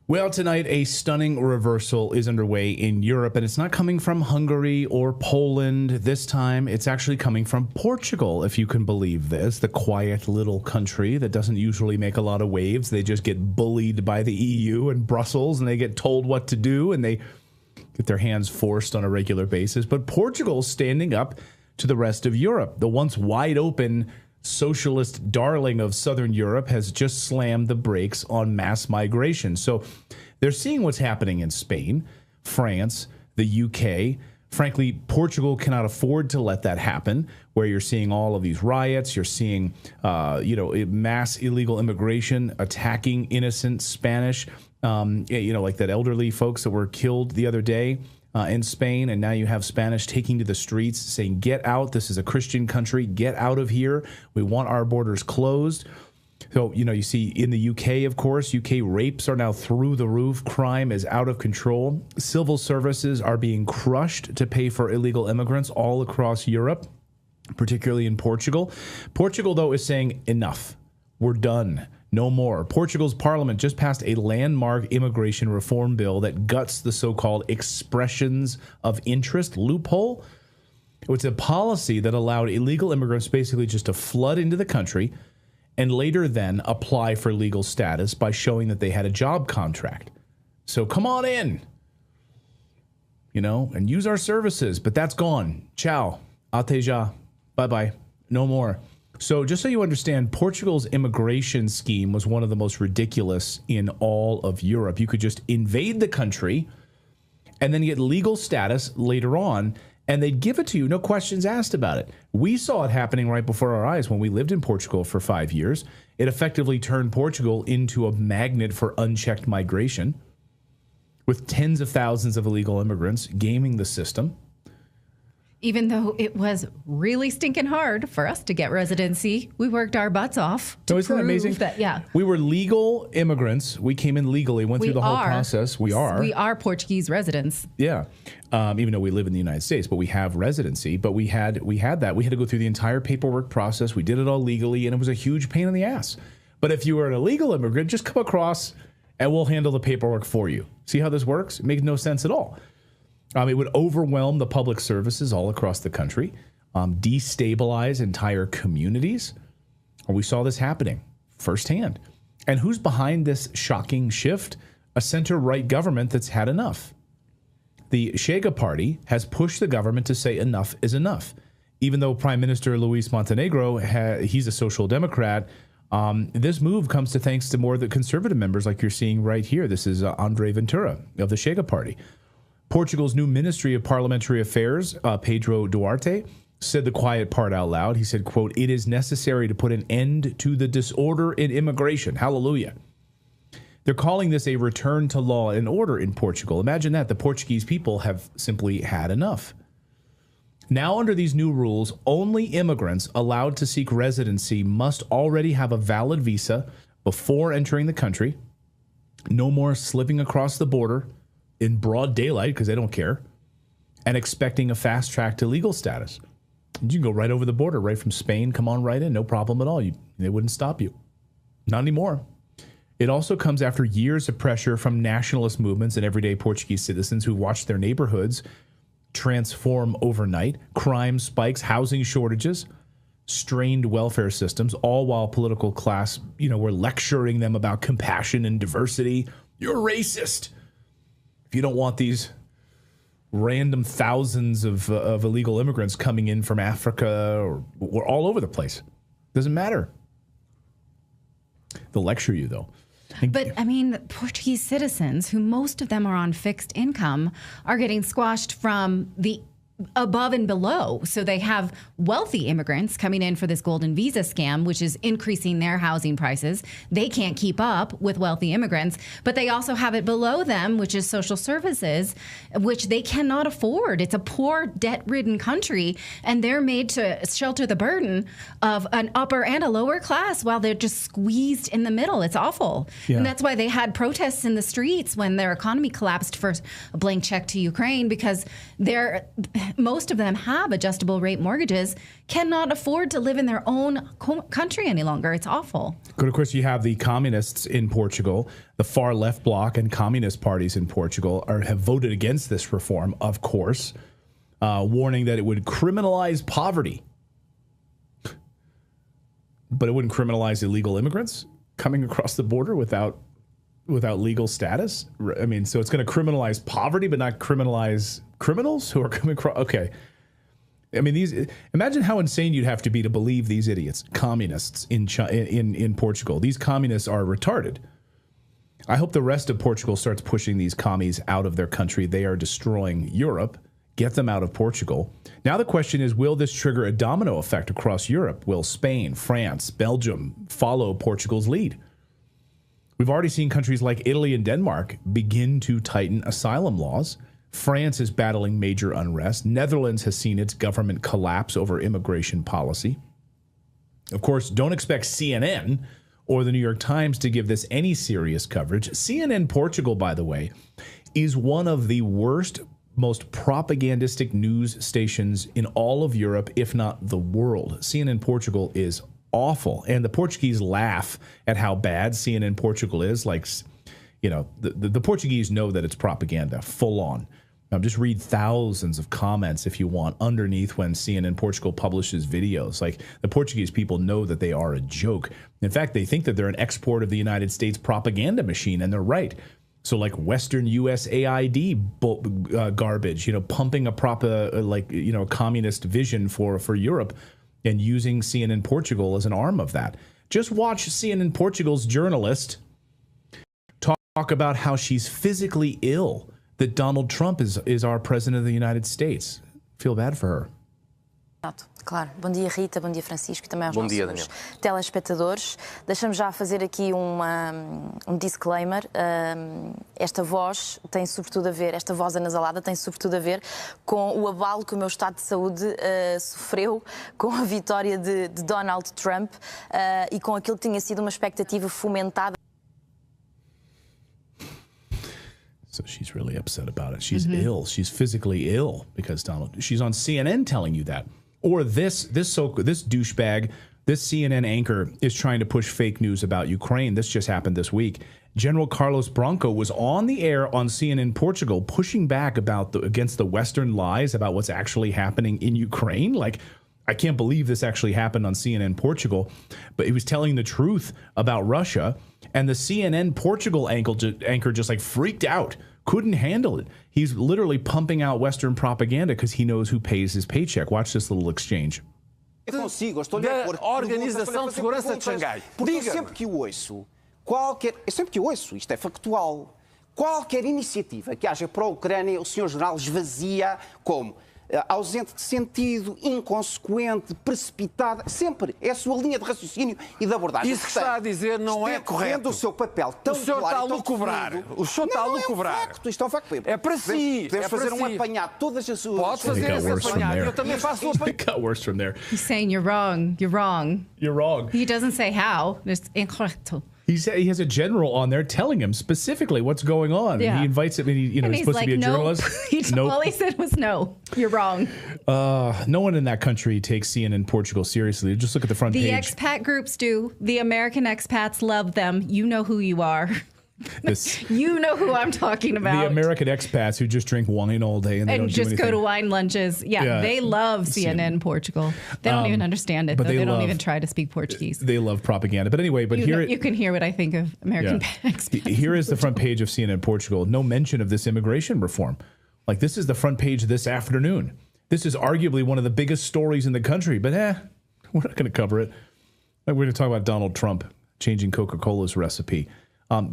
Well, tonight, a stunning reversal is underway in Europe, and it's not coming from Hungary or Poland. This time, it's actually coming from Portugal, if you can believe this. The quiet little country that doesn't usually make a lot of waves. They just get bullied by the EU and Brussels, and they get told what to do, and they get their hands forced on a regular basis. But Portugal's standing up to the rest of Europe. The once wide open socialist darling of Southern Europe has just slammed the brakes on mass migration. So they're seeing what's happening in Spain, France, the UK. Frankly, Portugal cannot afford to let that happen, where you're seeing all of these riots. You're seeing, mass illegal immigration attacking innocent Spanish, like that elderly folks that were killed the other day in Spain, and now you have Spanish taking to the streets saying, get out, this is a Christian country, get out of here, we want our borders closed. So, you see in the UK, of course, UK rapes are now through the roof, crime is out of control, civil services are being crushed to pay for illegal immigrants all across Europe, particularly in Portugal. Portugal, though, is saying enough, we're done. No more. Portugal's parliament just passed a landmark immigration reform bill that guts the so-called expressions of interest loophole. It's a policy that allowed illegal immigrants basically just to flood into the country and later then apply for legal status by showing that they had a job contract. So come on in, and use our services. But that's gone. Ciao. Até já. Bye-bye. No more. So just so you understand, Portugal's immigration scheme was one of the most ridiculous in all of Europe. You could just invade the country and then get legal status later on, and they'd give it to you, no questions asked about it. We saw it happening right before our eyes when we lived in Portugal for 5 years. It effectively turned Portugal into a magnet for unchecked migration, with tens of thousands of illegal immigrants gaming the system. Even though it was really stinking hard for us to get residency, we worked our butts off to isn't that amazing? We were legal immigrants. We came in legally, went through the whole process. We are Portuguese residents. Yeah, even though we live in the United States, but we have residency. But we had that. We had to go through the entire paperwork process. We did it all legally, and it was a huge pain in the ass. But if you were an illegal immigrant, just come across, and we'll handle the paperwork for you. See how this works? It makes no sense at all. It would overwhelm the public services all across the country, destabilize entire communities. We saw this happening firsthand. And who's behind this shocking shift? A center-right government that's had enough. The Chega party has pushed the government to say enough is enough. Even though Prime Minister Luis Montenegro, he's a social democrat, this move comes to thanks to more of the conservative members like you're seeing right here. This is André Ventura of the Chega party. Portugal's new Ministry of Parliamentary Affairs, Pedro Duarte, said the quiet part out loud. He said, quote, "It is necessary to put an end to the disorder in immigration." Hallelujah. They're calling this a return to law and order in Portugal. Imagine that. The Portuguese people have simply had enough. Now, under these new rules, only immigrants allowed to seek residency must already have a valid visa before entering the country. No more slipping across the border in broad daylight, because they don't care, and expecting a fast track to legal status. You can go right over the border, right from Spain, come on right in, no problem at all. They wouldn't stop you. Not anymore. It also comes after years of pressure from nationalist movements and everyday Portuguese citizens who watched their neighborhoods transform overnight. Crime spikes, housing shortages, strained welfare systems, all while political class, were lecturing them about compassion and diversity. You're racist if you don't want these random thousands of illegal immigrants coming in from Africa or all over the place. Doesn't matter. They'll lecture you, though. But, Portuguese citizens, who most of them are on fixed income, are getting squashed from the above and below. So they have wealthy immigrants coming in for this golden visa scam, which is increasing their housing prices. They can't keep up with wealthy immigrants, but they also have it below them, which is social services, which they cannot afford. It's a poor, debt-ridden country, and they're made to shelter the burden of an upper and a lower class while they're just squeezed in the middle. It's awful. Yeah. And that's why they had protests in the streets when their economy collapsed for a blank check to Ukraine, because most of them have adjustable rate mortgages, cannot afford to live in their own country any longer. It's awful. But of course, you have the communists in Portugal, the far left bloc and communist parties in Portugal have voted against this reform, of course, warning that it would criminalize poverty. But it wouldn't criminalize illegal immigrants coming across the border without legal status. I mean, so it's going to criminalize poverty, but not criminalize criminals who are coming across. Okay. I mean, imagine how insane you'd have to be to believe these idiots, communists in Portugal. These communists are retarded. I hope the rest of Portugal starts pushing these commies out of their country. They are destroying Europe. Get them out of Portugal. Now the question is, will this trigger a domino effect across Europe? Will Spain, France, Belgium follow Portugal's lead? We've already seen countries like Italy and Denmark begin to tighten asylum laws. France is battling major unrest. Netherlands has seen its government collapse over immigration policy. Of course, don't expect CNN or the New York Times to give this any serious coverage. CNN Portugal, by the way, is one of the worst, most propagandistic news stations in all of Europe, if not the world. CNN Portugal is awful. And the Portuguese laugh at how bad CNN Portugal is. Like, you know, the Portuguese know that it's propaganda, full on. Now, just read thousands of comments if you want underneath when CNN Portugal publishes videos. Like, the Portuguese people know that they are a joke. In fact, they think that they're an export of the United States propaganda machine, and they're right. So like Western USAID garbage, you know, pumping a communist vision for Europe and using CNN Portugal as an arm of that. Just watch CNN Portugal's journalist talk about how she's physically ill, that Donald Trump is our president of the United States. Feel bad for her. Claro. Bom dia, Rita. Bom dia, Francisco. Também aos nossos telespectadores. Deixa-me já fazer aqui um disclaimer. Esta voz tem sobretudo a ver, esta voz anasalada tem sobretudo a ver com o abalo que o meu estado de saúde sofreu com a vitória de Donald Trump e com aquilo que tinha sido uma expectativa fomentada. So she's really upset about it. She's ill. She's physically ill because she's on CNN telling you that. Or this douchebag, this CNN anchor is trying to push fake news about Ukraine. This just happened this week. General Carlos Branco was on the air on CNN Portugal pushing back against the Western lies about what's actually happening in Ukraine. Like, I can't believe this actually happened on CNN Portugal, but he was telling the truth about Russia, and the CNN Portugal anchor just like freaked out, couldn't handle it. He's literally pumping out Western propaganda because he knows who pays his paycheck. Watch this little exchange. Da Organização de Segurança de Xangai. Porque sempre que o ouço, isto é factual, qualquer iniciativa que haja para a Ucrânia, o Sr. General esvazia como ausente de sentido, inconsequente, precipitada, sempre. É a sua linha de raciocínio e de abordagem. Isso que está a dizer não é correto. O seu papel tão claro. O senhor está a lucubrar. O senhor está a lucubrar. Isto é um facto. É para si. Podemos fazer um apanhado de todas as suas... Pode fazer esse apanhado. Eu também faço o apanhado. It got worse from there. He's saying you're wrong. You're wrong. You're wrong. He doesn't say how. It's incorrecto. He has a general on there telling him specifically what's going on. Yeah. He invites him, and he's supposed like, to be a journalist. Nope. All he said was no. You're wrong. No one in that country takes CNN Portugal seriously. Just look at the front page. The expat groups do. The American expats love them. You know who you are. You know who I'm talking about. The American expats who just drink wine all day and they don't just do go to wine lunches. Yeah, they love CNN Portugal. They don't even understand it. But they don't even try to speak Portuguese. They love propaganda. But anyway, you can hear what I think of American expats. Here is the front page of CNN Portugal. No mention of this immigration reform. Like, this is the front page this afternoon. This is arguably one of the biggest stories in the country. But we're not going to cover it. We're going to talk about Donald Trump changing Coca-Cola's recipe.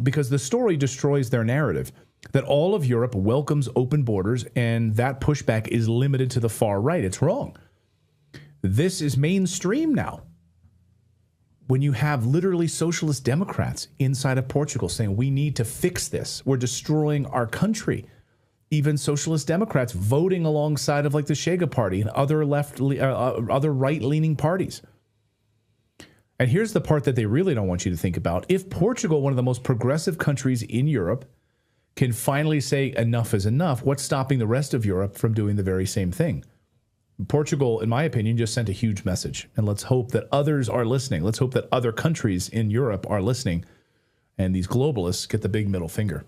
Because the story destroys their narrative that all of Europe welcomes open borders and that pushback is limited to the far right. It's wrong. This is mainstream now. When you have literally socialist Democrats inside of Portugal saying we need to fix this, we're destroying our country. Even socialist Democrats voting alongside of like the Chega Party and other other right-leaning parties. And here's the part that they really don't want you to think about. If Portugal, one of the most progressive countries in Europe, can finally say enough is enough, what's stopping the rest of Europe from doing the very same thing? Portugal, in my opinion, just sent a huge message. And let's hope that others are listening. Let's hope that other countries in Europe are listening. And these globalists get the big middle finger.